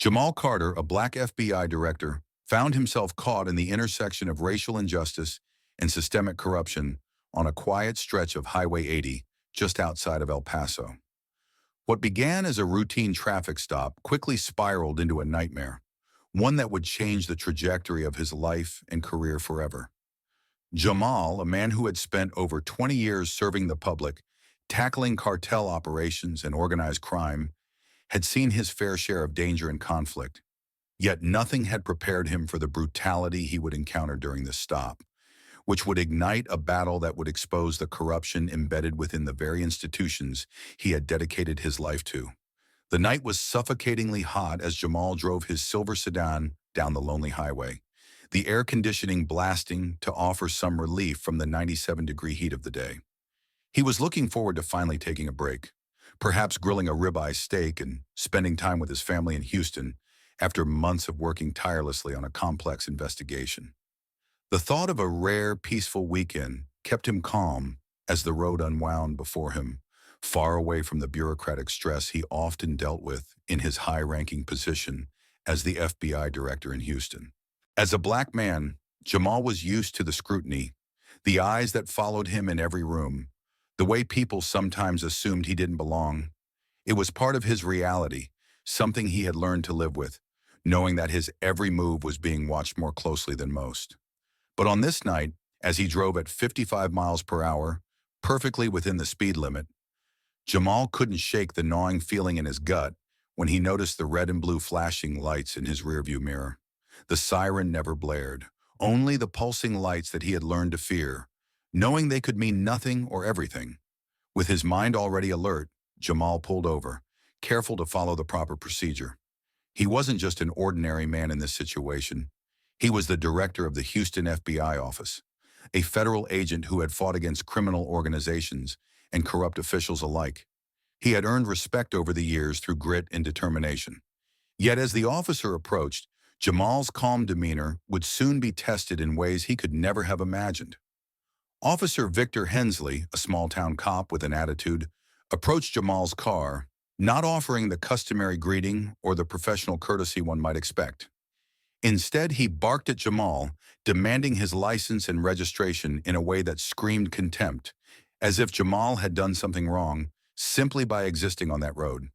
Jamal Carter, a black FBI director, found himself caught in the intersection of racial injustice and systemic corruption on a quiet stretch of Highway 80 just outside of El Paso. What began as a routine traffic stop quickly spiraled into a nightmare, one that would change the trajectory of his life and career forever. Jamal, a man who had spent over 20 years serving the public, tackling cartel operations and organized crime, had seen his fair share of danger and conflict. Yet nothing had prepared him for the brutality he would encounter during this stop, which would ignite a battle that would expose the corruption embedded within the very institutions he had dedicated his life to. The night was suffocatingly hot as Jamal drove his silver sedan down the lonely highway, the air conditioning blasting to offer some relief from the 97-degree heat of the day. He was looking forward to finally taking a break, perhaps grilling a ribeye steak and spending time with his family in Houston after months of working tirelessly on a complex investigation. The thought of a rare, peaceful weekend kept him calm as the road unwound before him, far away from the bureaucratic stress he often dealt with in his high-ranking position as the FBI director in Houston. As a black man, Jamal was used to the scrutiny, the eyes that followed him in every room, the way people sometimes assumed he didn't belong. It was part of his reality, something he had learned to live with, knowing that his every move was being watched more closely than most. But on this night, as he drove at 55 miles per hour, perfectly within the speed limit, Jamal couldn't shake the gnawing feeling in his gut when he noticed the red and blue flashing lights in his rearview mirror. The siren never blared, only the pulsing lights that he had learned to fear, knowing they could mean nothing or everything. With his mind already alert, Jamal pulled over, careful to follow the proper procedure. He wasn't just an ordinary man in this situation. He was the director of the Houston FBI office, a federal agent who had fought against criminal organizations and corrupt officials alike. He had earned respect over the years through grit and determination. Yet as the officer approached, Jamal's calm demeanor would soon be tested in ways he could never have imagined. Officer Victor Hensley, a small-town cop with an attitude, approached Jamal's car, not offering the customary greeting or the professional courtesy one might expect. Instead, he barked at Jamal, demanding his license and registration in a way that screamed contempt, as if Jamal had done something wrong simply by existing on that road.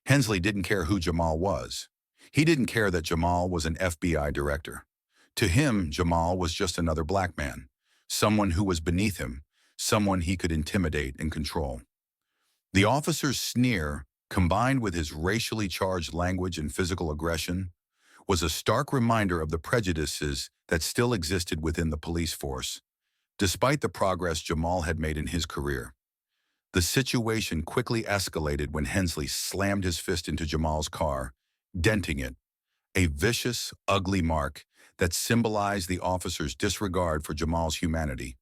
Hensley didn't care who Jamal was. He didn't care that Jamal was an FBI director. To him, Jamal was just another black man, someone who was beneath him, someone he could intimidate and control. The officer's sneer, combined with his racially charged language and physical aggression, was a stark reminder of the prejudices that still existed within the police force, despite the progress Jamal had made in his career. The situation quickly escalated when Hensley slammed his fist into Jamal's car, denting it, a vicious, ugly mark that symbolized the officer's disregard for Jamal's humanity.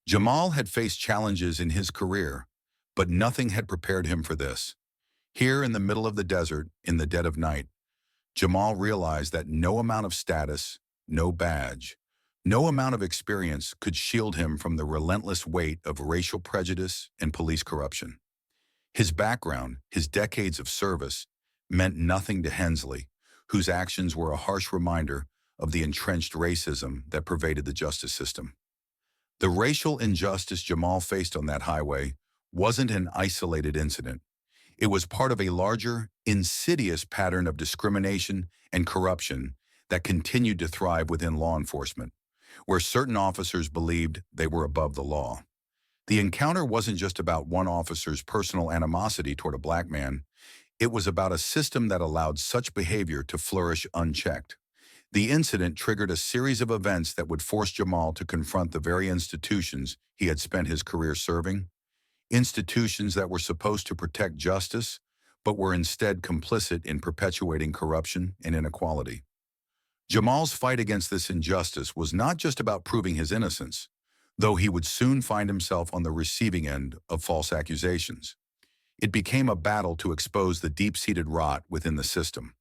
Jamal had faced challenges in his career, but nothing had prepared him for this. Here in the middle of the desert, in the dead of night, Jamal realized that no amount of status, no badge, no amount of experience could shield him from the relentless weight of racial prejudice and police corruption. His background, his decades of service, meant nothing to Hensley, whose actions were a harsh reminder of the entrenched racism that pervaded the justice system. The racial injustice Jamal faced on that highway wasn't an isolated incident. It was part of a larger, insidious pattern of discrimination and corruption that continued to thrive within law enforcement, where certain officers believed they were above the law. The encounter wasn't just about one officer's personal animosity toward a black man. It was about a system that allowed such behavior to flourish unchecked. The incident triggered a series of events that would force Jamal to confront the very institutions he had spent his career serving, institutions that were supposed to protect justice, but were instead complicit in perpetuating corruption and inequality. Jamal's fight against this injustice was not just about proving his innocence, though he would soon find himself on the receiving end of false accusations. It became a battle to expose the deep-seated rot within the system,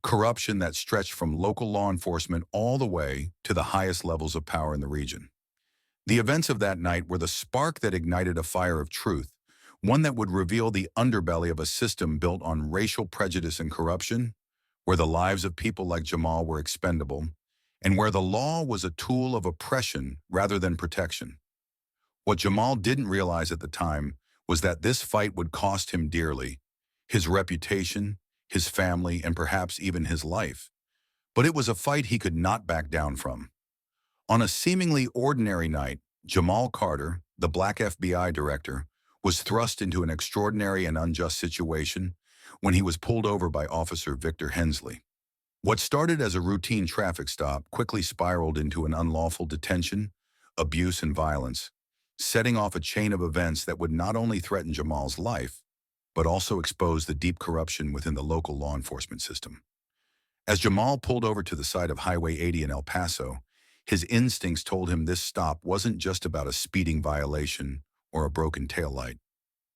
corruption that stretched from local law enforcement all the way to the highest levels of power in the region. The events of that night were the spark that ignited a fire of truth, one that would reveal the underbelly of a system built on racial prejudice and corruption, where the lives of people like Jamal were expendable, and where the law was a tool of oppression rather than protection. What Jamal didn't realize at the time was that this fight would cost him dearly, his reputation, his family, and perhaps even his life. But it was a fight he could not back down from. On a seemingly ordinary night, Jamal Carter, the black FBI director, was thrust into an extraordinary and unjust situation when he was pulled over by Officer Victor Hensley. What started as a routine traffic stop quickly spiraled into an unlawful detention, abuse, and violence, setting off a chain of events that would not only threaten Jamal's life, but also expose the deep corruption within the local law enforcement system. As Jamal pulled over to the side of Highway 80 in El Paso, his instincts told him this stop wasn't just about a speeding violation or a broken taillight.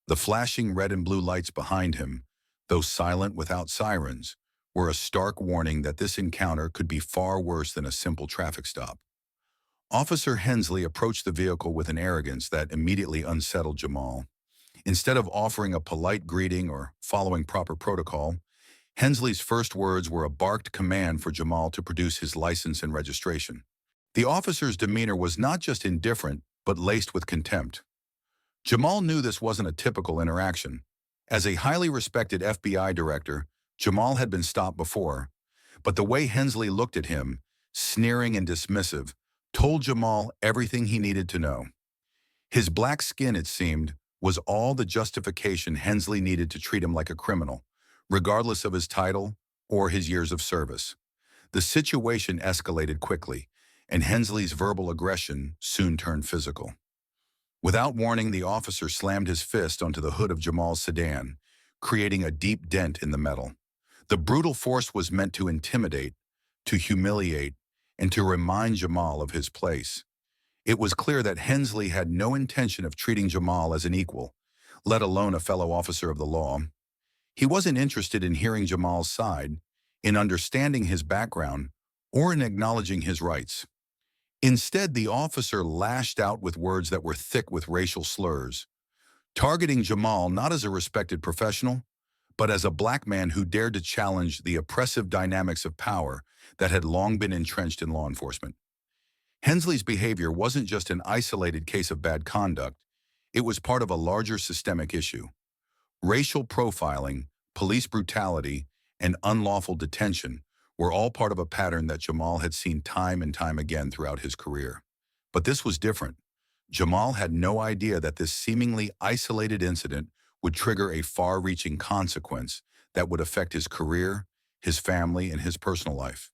The flashing red and blue lights behind him, though silent without sirens, were a stark warning that this encounter could be far worse than a simple traffic stop. Officer Hensley approached the vehicle with an arrogance that immediately unsettled Jamal. Instead of offering a polite greeting or following proper protocol, Hensley's first words were a barked command for Jamal to produce his license and registration. The officer's demeanor was not just indifferent, but laced with contempt. Jamal knew this wasn't a typical interaction. As a highly respected FBI director, Jamal had been stopped before, but the way Hensley looked at him, sneering and dismissive, told Jamal everything he needed to know. His black skin, it seemed, was all the justification Hensley needed to treat him like a criminal, regardless of his title or his years of service. The situation escalated quickly, and Hensley's verbal aggression soon turned physical. Without warning, the officer slammed his fist onto the hood of Jamal's sedan, creating a deep dent in the metal. The brutal force was meant to intimidate, to humiliate, and to remind Jamal of his place. It was clear that Hensley had no intention of treating Jamal as an equal, let alone a fellow officer of the law. He wasn't interested in hearing Jamal's side, in understanding his background, or in acknowledging his rights. Instead, the officer lashed out with words that were thick with racial slurs, targeting Jamal not as a respected professional, but as a black man who dared to challenge the oppressive dynamics of power that had long been entrenched in law enforcement. Hensley's behavior wasn't just an isolated case of bad conduct, it was part of a larger systemic issue. Racial profiling, police brutality, and unlawful detention were all part of a pattern that Jamal had seen time and time again throughout his career. But this was different. Jamal had no idea that this seemingly isolated incident would trigger a far-reaching consequence that would affect his career, his family, and his personal life.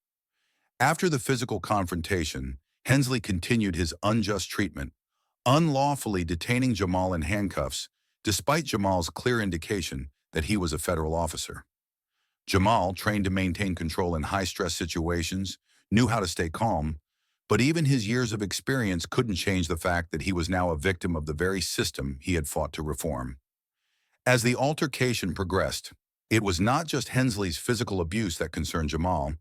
After the physical confrontation, Hensley continued his unjust treatment, unlawfully detaining Jamal in handcuffs, despite Jamal's clear indication that he was a federal officer. Jamal, trained to maintain control in high-stress situations, knew how to stay calm, but even his years of experience couldn't change the fact that he was now a victim of the very system he had fought to reform. As the altercation progressed, it was not just Hensley's physical abuse that concerned Jamal.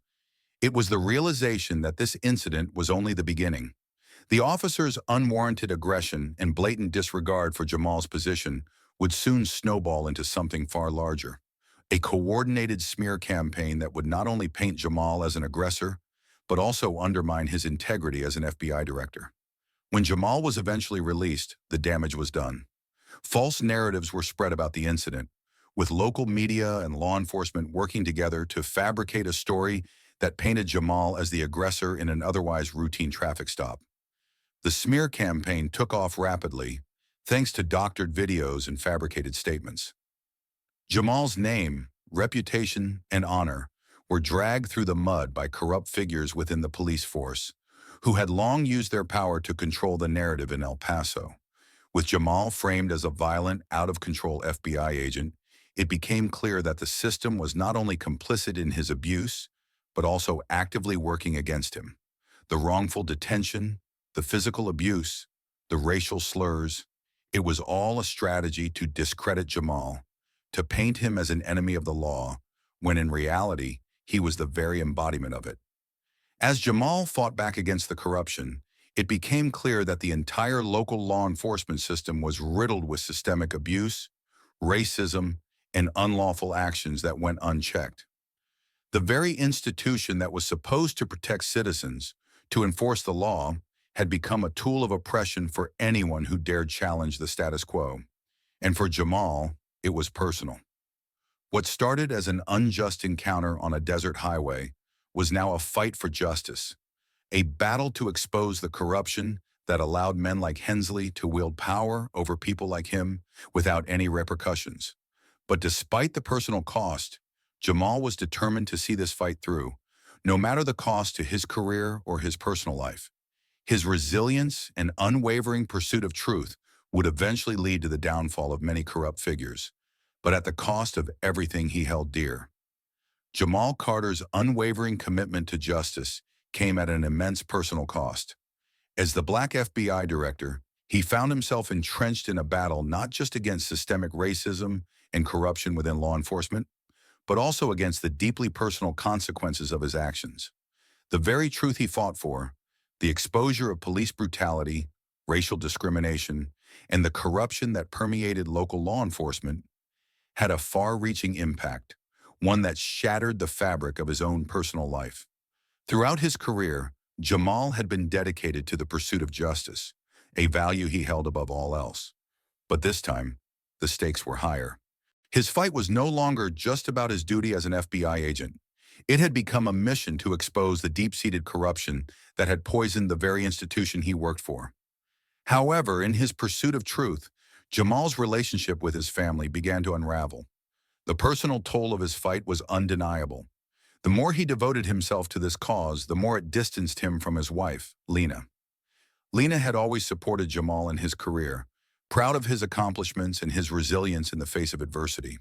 It was the realization that this incident was only the beginning. The officer's unwarranted aggression and blatant disregard for Jamal's position would soon snowball into something far larger. A coordinated smear campaign that would not only paint Jamal as an aggressor, but also undermine his integrity as an FBI director. When Jamal was eventually released, the damage was done. False narratives were spread about the incident, with local media and law enforcement working together to fabricate a story that painted Jamal as the aggressor in an otherwise routine traffic stop. The smear campaign took off rapidly, thanks to doctored videos and fabricated statements. Jamal's name, reputation, and honor were dragged through the mud by corrupt figures within the police force, who had long used their power to control the narrative in El Paso. With Jamal framed as a violent, out-of-control FBI agent, it became clear that the system was not only complicit in his abuse, but also actively working against him. The wrongful detention, the physical abuse, the racial slurs, it was all a strategy to discredit Jamal, to paint him as an enemy of the law, when in reality, he was the very embodiment of it. As Jamal fought back against the corruption, it became clear that the entire local law enforcement system was riddled with systemic abuse, racism, and unlawful actions that went unchecked. The very institution that was supposed to protect citizens, to enforce the law, had become a tool of oppression for anyone who dared challenge the status quo. And for Jamal, it was personal. What started as an unjust encounter on a desert highway was now a fight for justice, a battle to expose the corruption that allowed men like Hensley to wield power over people like him without any repercussions. But despite the personal cost, Jamal was determined to see this fight through, no matter the cost to his career or his personal life. His resilience and unwavering pursuit of truth would eventually lead to the downfall of many corrupt figures, but at the cost of everything he held dear. Jamal Carter's unwavering commitment to justice came at an immense personal cost. As the Black FBI director, he found himself entrenched in a battle not just against systemic racism and corruption within law enforcement, but also against the deeply personal consequences of his actions. The very truth he fought for, the exposure of police brutality, racial discrimination, and the corruption that permeated local law enforcement, had a far-reaching impact, one that shattered the fabric of his own personal life. Throughout his career, Jamal had been dedicated to the pursuit of justice, a value he held above all else. But this time, the stakes were higher. His fight was no longer just about his duty as an FBI agent. It had become a mission to expose the deep-seated corruption that had poisoned the very institution he worked for. However, in his pursuit of truth, Jamal's relationship with his family began to unravel. The personal toll of his fight was undeniable. The more he devoted himself to this cause, the more it distanced him from his wife, Lena. Lena had always supported Jamal in his career, proud of his accomplishments and his resilience in the face of adversity.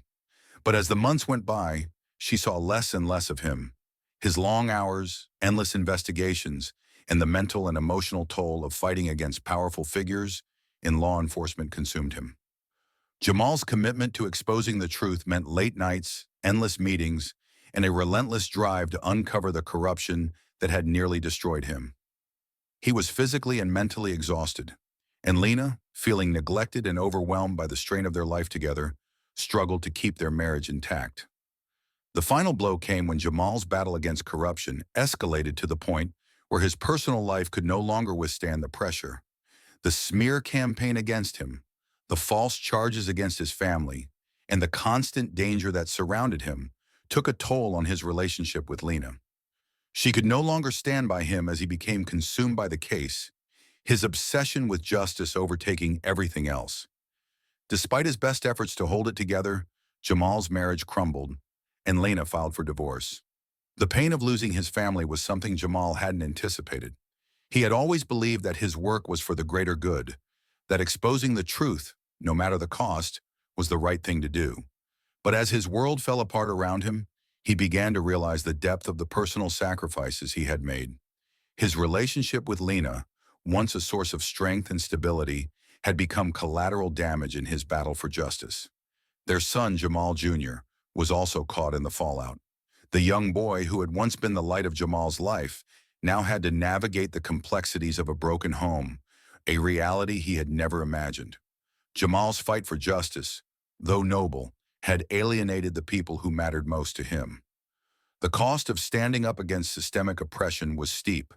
But as the months went by, she saw less and less of him. His long hours, endless investigations, and the mental and emotional toll of fighting against powerful figures in law enforcement consumed him. Jamal's commitment to exposing the truth meant late nights, endless meetings, and a relentless drive to uncover the corruption that had nearly destroyed him. He was physically and mentally exhausted, and Lena, feeling neglected and overwhelmed by the strain of their life together, struggled to keep their marriage intact. The final blow came when Jamal's battle against corruption escalated to the point where his personal life could no longer withstand the pressure. The smear campaign against him, the false charges against his family, and the constant danger that surrounded him took a toll on his relationship with Lena. She could no longer stand by him as he became consumed by the case, his obsession with justice overtaking everything else. Despite his best efforts to hold it together, Jamal's marriage crumbled, and Lena filed for divorce. The pain of losing his family was something Jamal hadn't anticipated. He had always believed that his work was for the greater good, that exposing the truth, no matter the cost, was the right thing to do. But as his world fell apart around him, he began to realize the depth of the personal sacrifices he had made. His relationship with Lena, once a source of strength and stability, had become collateral damage in his battle for justice. Their son, Jamal Jr., was also caught in the fallout. The young boy who had once been the light of Jamal's life now had to navigate the complexities of a broken home, a reality he had never imagined. Jamal's fight for justice, though noble, had alienated the people who mattered most to him. The cost of standing up against systemic oppression was steep,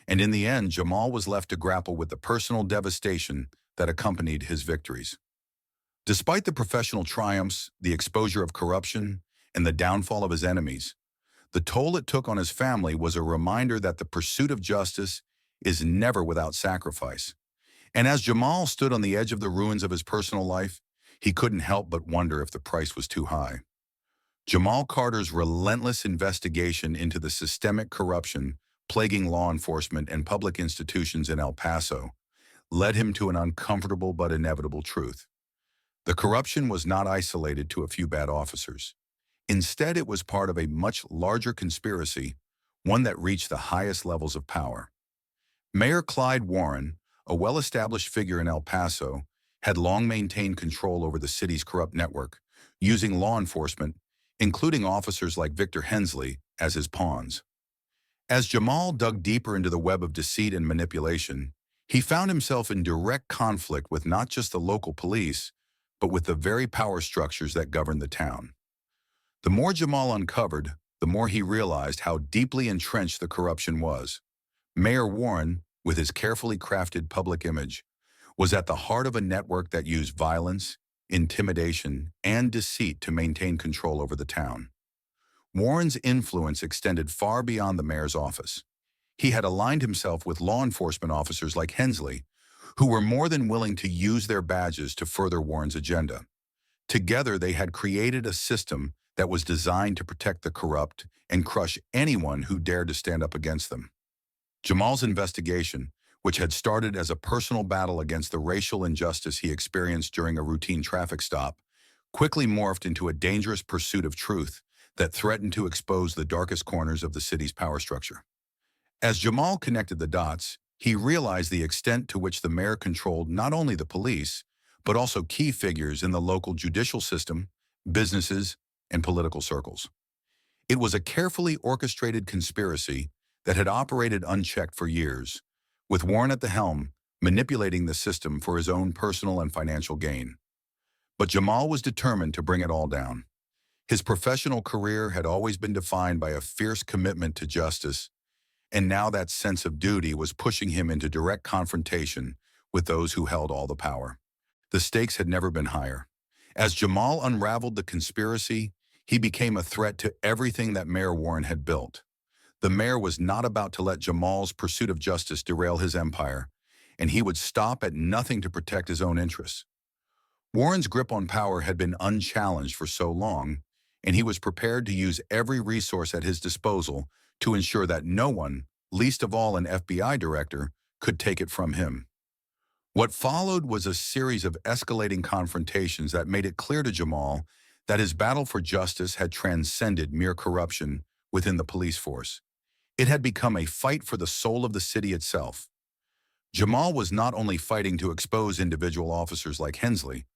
and in the end, Jamal was left to grapple with the personal devastation that accompanied his victories. Despite the professional triumphs, the exposure of corruption, and the downfall of his enemies, the toll it took on his family was a reminder that the pursuit of justice is never without sacrifice. And as Jamal stood on the edge of the ruins of his personal life, he couldn't help but wonder if the price was too high. Jamal Carter's relentless investigation into the systemic corruption plaguing law enforcement and public institutions in El Paso led him to an uncomfortable but inevitable truth. The corruption was not isolated to a few bad officers. Instead, it was part of a much larger conspiracy, one that reached the highest levels of power. Mayor Clyde Warren, a well-established figure in El Paso, had long maintained control over the city's corrupt network, using law enforcement, including officers like Victor Hensley, as his pawns. As Jamal dug deeper into the web of deceit and manipulation, he found himself in direct conflict with not just the local police, but with the very power structures that governed the town. The more Jamal uncovered, the more he realized how deeply entrenched the corruption was. Mayor Warren, with his carefully crafted public image, was at the heart of a network that used violence, intimidation, and deceit to maintain control over the town. Warren's influence extended far beyond the mayor's office. He had aligned himself with law enforcement officers like Hensley, who were more than willing to use their badges to further Warren's agenda. Together, they had created a system that was designed to protect the corrupt and crush anyone who dared to stand up against them. Jamal's investigation, which had started as a personal battle against the racial injustice he experienced during a routine traffic stop, quickly morphed into a dangerous pursuit of truth that threatened to expose the darkest corners of the city's power structure. As Jamal connected the dots, he realized the extent to which the mayor controlled not only the police, but also key figures in the local judicial system, businesses, and political circles. It was a carefully orchestrated conspiracy that had operated unchecked for years, with Warren at the helm, manipulating the system for his own personal and financial gain. But Jamal was determined to bring it all down. His professional career had always been defined by a fierce commitment to justice, and now that sense of duty was pushing him into direct confrontation with those who held all the power. The stakes had never been higher. As Jamal unraveled the conspiracy, he became a threat to everything that Mayor Warren had built. The mayor was not about to let Jamal's pursuit of justice derail his empire, and he would stop at nothing to protect his own interests. Warren's grip on power had been unchallenged for so long, and he was prepared to use every resource at his disposal to ensure that no one, least of all an FBI director, could take it from him. What followed was a series of escalating confrontations that made it clear to Jamal that his battle for justice had transcended mere corruption within the police force. It had become a fight for the soul of the city itself. Jamal was not only fighting to expose individual officers like Hensley,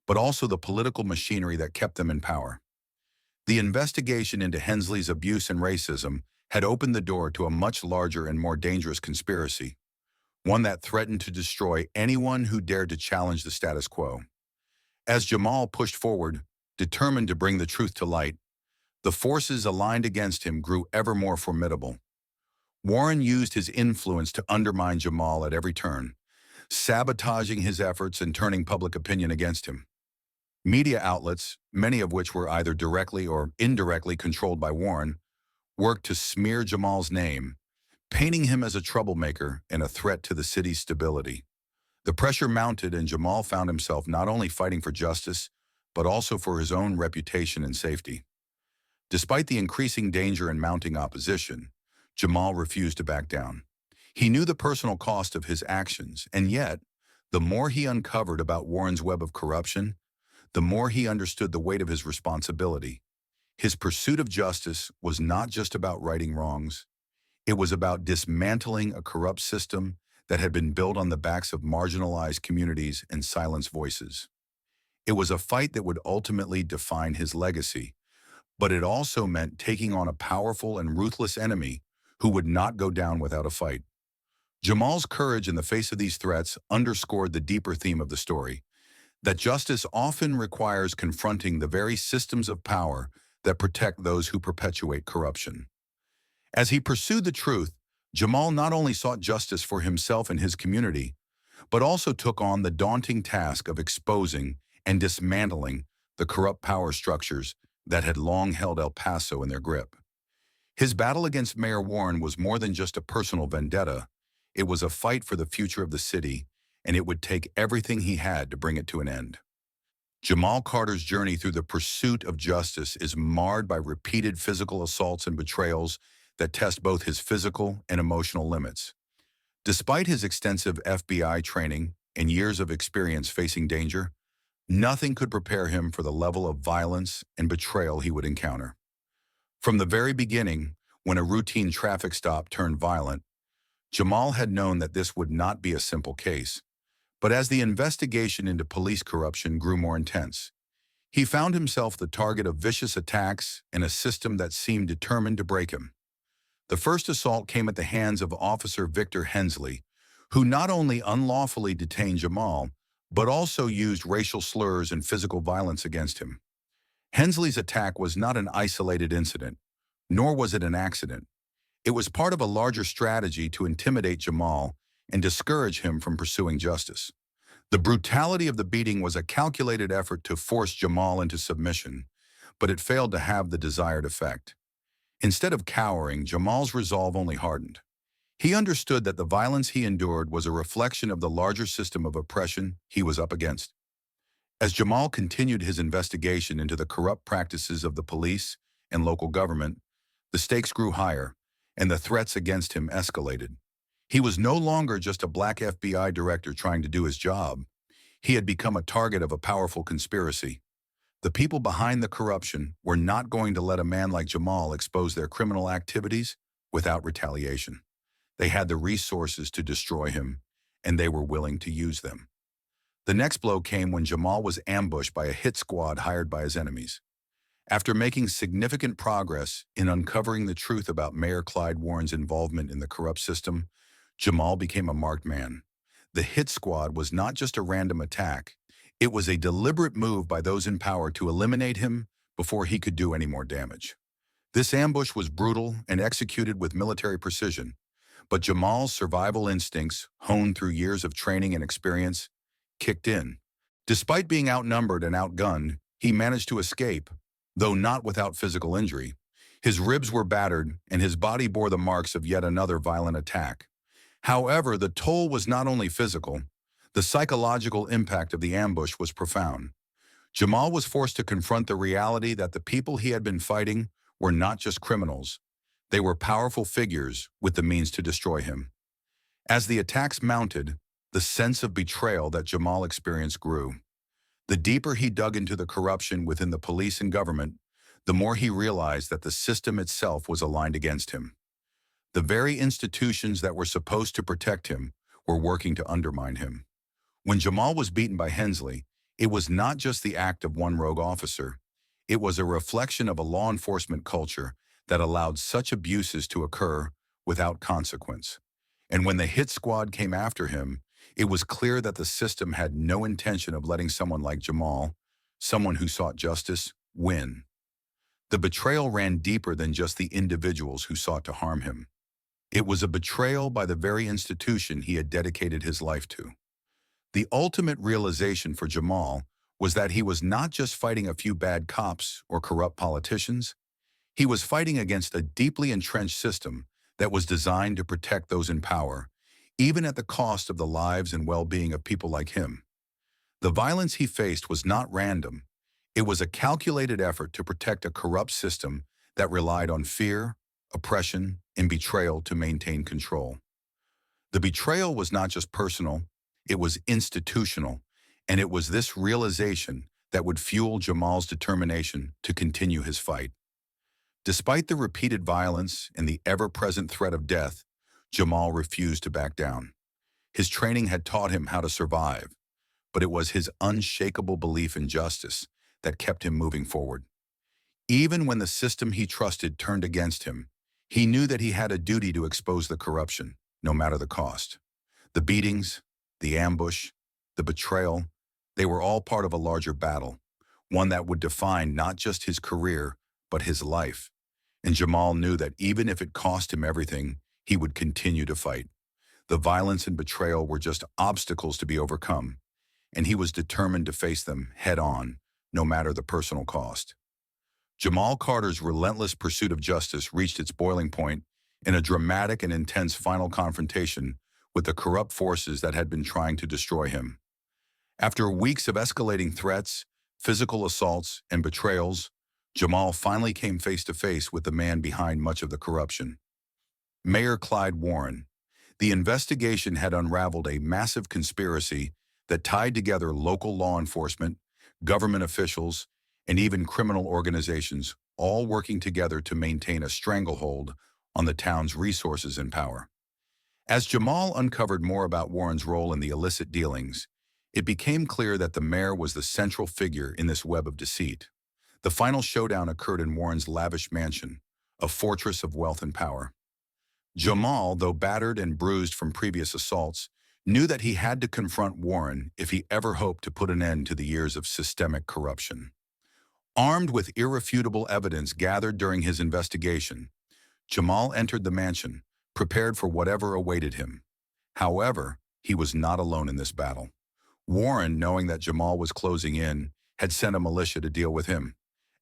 but also the political machinery that kept them in power. The investigation into Hensley's abuse and racism had opened the door to a much larger and more dangerous conspiracy, one that threatened to destroy anyone who dared to challenge the status quo. As Jamal pushed forward, determined to bring the truth to light, the forces aligned against him grew ever more formidable. Warren used his influence to undermine Jamal at every turn, sabotaging his efforts and turning public opinion against him. Media outlets, many of which were either directly or indirectly controlled by Warren, worked to smear Jamal's name, painting him as a troublemaker and a threat to the city's stability. The pressure mounted, and Jamal found himself not only fighting for justice, but also for his own reputation and safety. Despite the increasing danger and mounting opposition, Jamal refused to back down. He knew the personal cost of his actions, and yet, the more he uncovered about Warren's web of corruption, the more he understood the weight of his responsibility. His pursuit of justice was not just about righting wrongs. It was about dismantling a corrupt system that had been built on the backs of marginalized communities and silenced voices. It was a fight that would ultimately define his legacy, but it also meant taking on a powerful and ruthless enemy who would not go down without a fight. Jamal's courage in the face of these threats underscored the deeper theme of the story, that justice often requires confronting the very systems of power that protect those who perpetuate corruption. As he pursued the truth, Jamal not only sought justice for himself and his community, but also took on the daunting task of exposing and dismantling the corrupt power structures that had long held El Paso in their grip. His battle against Mayor Warren was more than just a personal vendetta. It was a fight for the future of the city, and it would take everything he had to bring it to an end. Jamal Carter's journey through the pursuit of justice is marred by repeated physical assaults and betrayals that test both his physical and emotional limits. Despite his extensive FBI training and years of experience facing danger, nothing could prepare him for the level of violence and betrayal he would encounter. From the very beginning, when a routine traffic stop turned violent, Jamal had known that this would not be a simple case. But as the investigation into police corruption grew more intense, he found himself the target of vicious attacks and a system that seemed determined to break him. The first assault came at the hands of Officer Victor Hensley, who not only unlawfully detained Jamal, but also used racial slurs and physical violence against him. Hensley's attack was not an isolated incident, Nor was it an accident. It was part of a larger strategy to intimidate Jamal and discourage him from pursuing justice. The brutality of the beating was a calculated effort to force Jamal into submission, but it failed to have the desired effect. Instead of cowering, Jamal's resolve only hardened. He understood that the violence he endured was a reflection of the larger system of oppression he was up against. As Jamal continued his investigation into the corrupt practices of the police and local government, the stakes grew higher, and the threats against him escalated. He was no longer just a black FBI director trying to do his job. He had become a target of a powerful conspiracy. The people behind the corruption were not going to let a man like Jamal expose their criminal activities without retaliation. They had the resources to destroy him, and they were willing to use them. The next blow came when Jamal was ambushed by a hit squad hired by his enemies. After making significant progress in uncovering the truth about Mayor Clyde Warren's involvement in the corrupt system, Jamal became a marked man. The hit squad was not just a random attack. It was a deliberate move by those in power to eliminate him before he could do any more damage. This ambush was brutal and executed with military precision, but Jamal's survival instincts, honed through years of training and experience, kicked in. Despite being outnumbered and outgunned, he managed to escape, though not without physical injury. His ribs were battered, and his body bore the marks of yet another violent attack. However, the toll was not only physical. The psychological impact of the ambush was profound. Jamal was forced to confront the reality that the people he had been fighting were not just criminals. They were powerful figures with the means to destroy him. As the attacks mounted, the sense of betrayal that Jamal experienced grew. The deeper he dug into the corruption within the police and government, the more he realized that the system itself was aligned against him. The very institutions that were supposed to protect him were working to undermine him. When Jamal was beaten by Hensley, it was not just the act of one rogue officer. It was a reflection of a law enforcement culture that allowed such abuses to occur without consequence. And when the hit squad came after him, it was clear that the system had no intention of letting someone like Jamal, someone who sought justice, win. The betrayal ran deeper than just the individuals who sought to harm him. It was a betrayal by the very institution he had dedicated his life to. The ultimate realization for Jamal was that he was not just fighting a few bad cops or corrupt politicians. He was fighting against a deeply entrenched system that was designed to protect those in power, even at the cost of the lives and well-being of people like him. The violence he faced was not random. It was a calculated effort to protect a corrupt system that relied on fear, oppression, and betrayal to maintain control. The betrayal was not just personal, it was institutional, and it was this realization that would fuel Jamal's determination to continue his fight. Despite the repeated violence and the ever-present threat of death, Jamal refused to back down. His training had taught him how to survive, but it was his unshakable belief in justice that kept him moving forward. Even when the system he trusted turned against him, he knew that he had a duty to expose the corruption, no matter the cost. The beatings, the ambush, the betrayal, they were all part of a larger battle, one that would define not just his career, but his life. And Jamal knew that even if it cost him everything, he would continue to fight. The violence and betrayal were just obstacles to be overcome, and he was determined to face them head-on, no matter the personal cost. Jamal Carter's relentless pursuit of justice reached its boiling point in a dramatic and intense final confrontation with the corrupt forces that had been trying to destroy him. After weeks of escalating threats, physical assaults, and betrayals, Jamal finally came face to face with the man behind much of the corruption. Mayor Clyde Warren. The investigation had unraveled a massive conspiracy that tied together local law enforcement, government officials, and even criminal organizations, all working together to maintain a stranglehold on the town's resources and power. As Jamal uncovered more about Warren's role in the illicit dealings, it became clear that the mayor was the central figure in this web of deceit. The final showdown occurred in Warren's lavish mansion, a fortress of wealth and power. Jamal, though battered and bruised from previous assaults, knew that he had to confront Warren if he ever hoped to put an end to the years of systemic corruption. Armed with irrefutable evidence gathered during his investigation, Jamal entered the mansion, prepared for whatever awaited him. However, he was not alone in this battle. Warren, knowing that Jamal was closing in, had sent a militia to deal with him.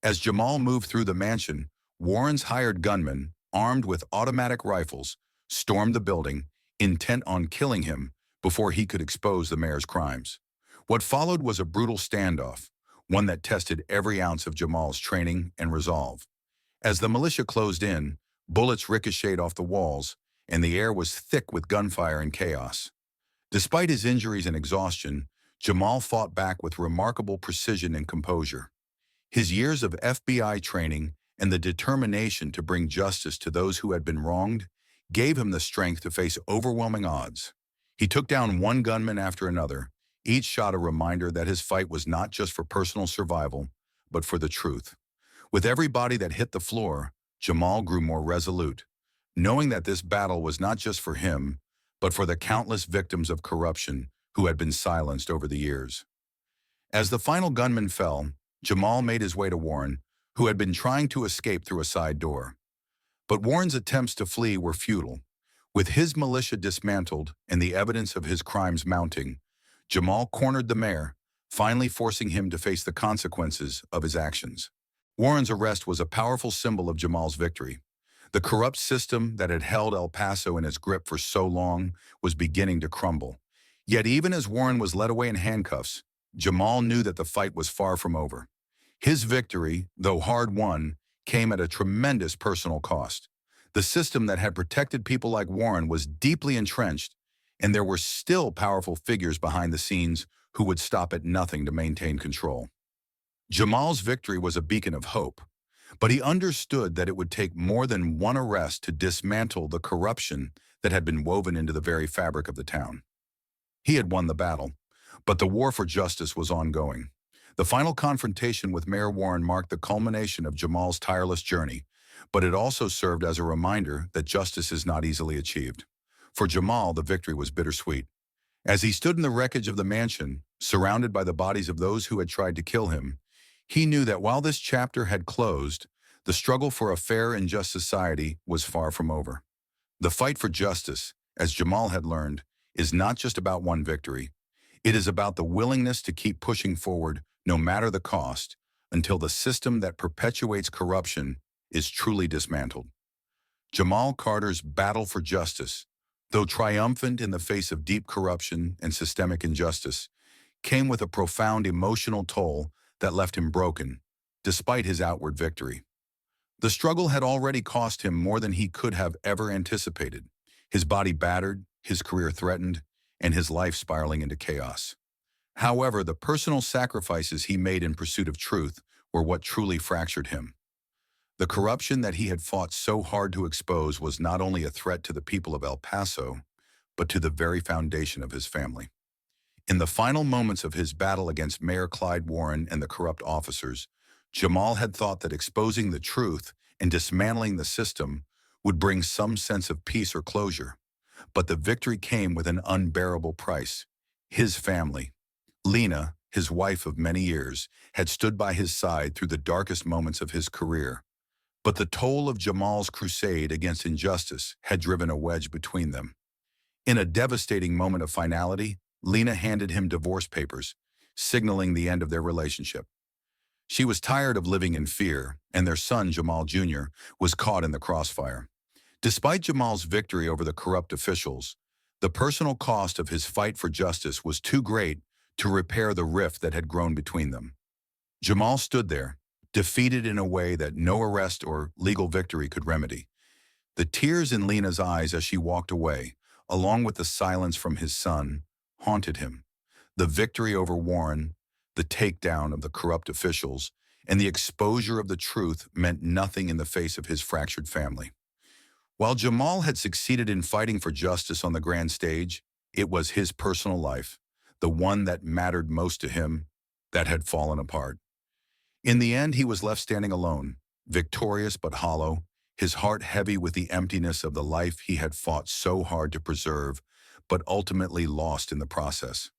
As Jamal moved through the mansion, Warren's hired gunmen, armed with automatic rifles, stormed the building, intent on killing him before he could expose the mayor's crimes. What followed was a brutal standoff, one that tested every ounce of Jamal's training and resolve. As the militia closed in, bullets ricocheted off the walls, and the air was thick with gunfire and chaos. Despite his injuries and exhaustion, Jamal fought back with remarkable precision and composure. His years of FBI training and the determination to bring justice to those who had been wronged gave him the strength to face overwhelming odds. He took down one gunman after another, each shot a reminder that his fight was not just for personal survival, but for the truth. With every body that hit the floor, Jamal grew more resolute, knowing that this battle was not just for him, but for the countless victims of corruption who had been silenced over the years. As the final gunman fell, Jamal made his way to Warren, who had been trying to escape through a side door. But Warren's attempts to flee were futile. With his militia dismantled and the evidence of his crimes mounting, Jamal cornered the mayor, finally forcing him to face the consequences of his actions. Warren's arrest was a powerful symbol of Jamal's victory. The corrupt system that had held El Paso in its grip for so long was beginning to crumble. Yet even as Warren was led away in handcuffs, Jamal knew that the fight was far from over. His victory, though hard-won, came at a tremendous personal cost. The system that had protected people like Warren was deeply entrenched, and there were still powerful figures behind the scenes who would stop at nothing to maintain control. Jamal's victory was a beacon of hope, but he understood that it would take more than one arrest to dismantle the corruption that had been woven into the very fabric of the town. He had won the battle, but the war for justice was ongoing. The final confrontation with Mayor Warren marked the culmination of Jamal's tireless journey, but it also served as a reminder that justice is not easily achieved. For Jamal, the victory was bittersweet. As he stood in the wreckage of the mansion, surrounded by the bodies of those who had tried to kill him, he knew that while this chapter had closed, the struggle for a fair and just society was far from over. The fight for justice, as Jamal had learned, is not just about one victory. It is about the willingness to keep pushing forward, no matter the cost, until the system that perpetuates corruption is truly dismantled. Jamal Carter's battle for justice, though triumphant in the face of deep corruption and systemic injustice, came with a profound emotional toll that left him broken, despite his outward victory. The struggle had already cost him more than he could have ever anticipated, his body battered, his career threatened, and his life spiraling into chaos. However, the personal sacrifices he made in pursuit of truth were what truly fractured him. The corruption that he had fought so hard to expose was not only a threat to the people of El Paso, but to the very foundation of his family. In the final moments of his battle against Mayor Clyde Warren and the corrupt officers, Jamal had thought that exposing the truth and dismantling the system would bring some sense of peace or closure. But the victory came with an unbearable price. His family, Lena, his wife of many years, had stood by his side through the darkest moments of his career. But the toll of Jamal's crusade against injustice had driven a wedge between them. In a devastating moment of finality, Lena handed him divorce papers, signaling the end of their relationship. She was tired of living in fear, and their son, Jamal Jr., was caught in the crossfire. Despite Jamal's victory over the corrupt officials, the personal cost of his fight for justice was too great to repair the rift that had grown between them. Jamal stood there, defeated in a way that no arrest or legal victory could remedy. The tears in Lena's eyes as she walked away, along with the silence from his son, haunted him. The victory over Warren, the takedown of the corrupt officials, and the exposure of the truth meant nothing in the face of his fractured family. While Jamal had succeeded in fighting for justice on the grand stage, it was his personal life, the one that mattered most to him, that had fallen apart. In the end, he was left standing alone, victorious but hollow, his heart heavy with the emptiness of the life he had fought so hard to preserve, but ultimately lost in the process.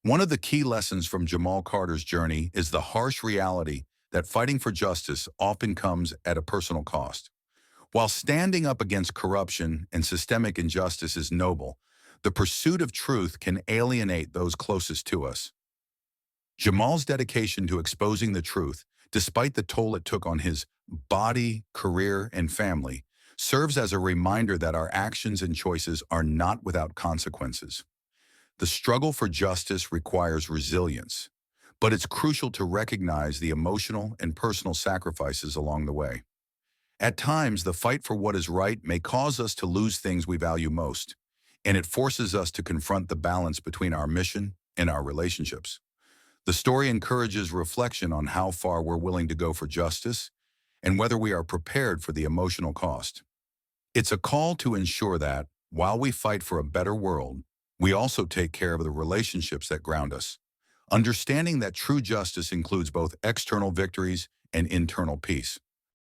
One of the key lessons from Jamal Carter's journey is the harsh reality that fighting for justice often comes at a personal cost. While standing up against corruption and systemic injustice is noble, the pursuit of truth can alienate those closest to us. Jamal's dedication to exposing the truth, despite the toll it took on his body, career, and family, serves as a reminder that our actions and choices are not without consequences. The struggle for justice requires resilience, but it's crucial to recognize the emotional and personal sacrifices along the way. At times, the fight for what is right may cause us to lose things we value most, and it forces us to confront the balance between our mission and our relationships. The story encourages reflection on how far we're willing to go for justice and whether we are prepared for the emotional cost. It's a call to ensure that, while we fight for a better world, we also take care of the relationships that ground us, understanding that true justice includes both external victories and internal peace.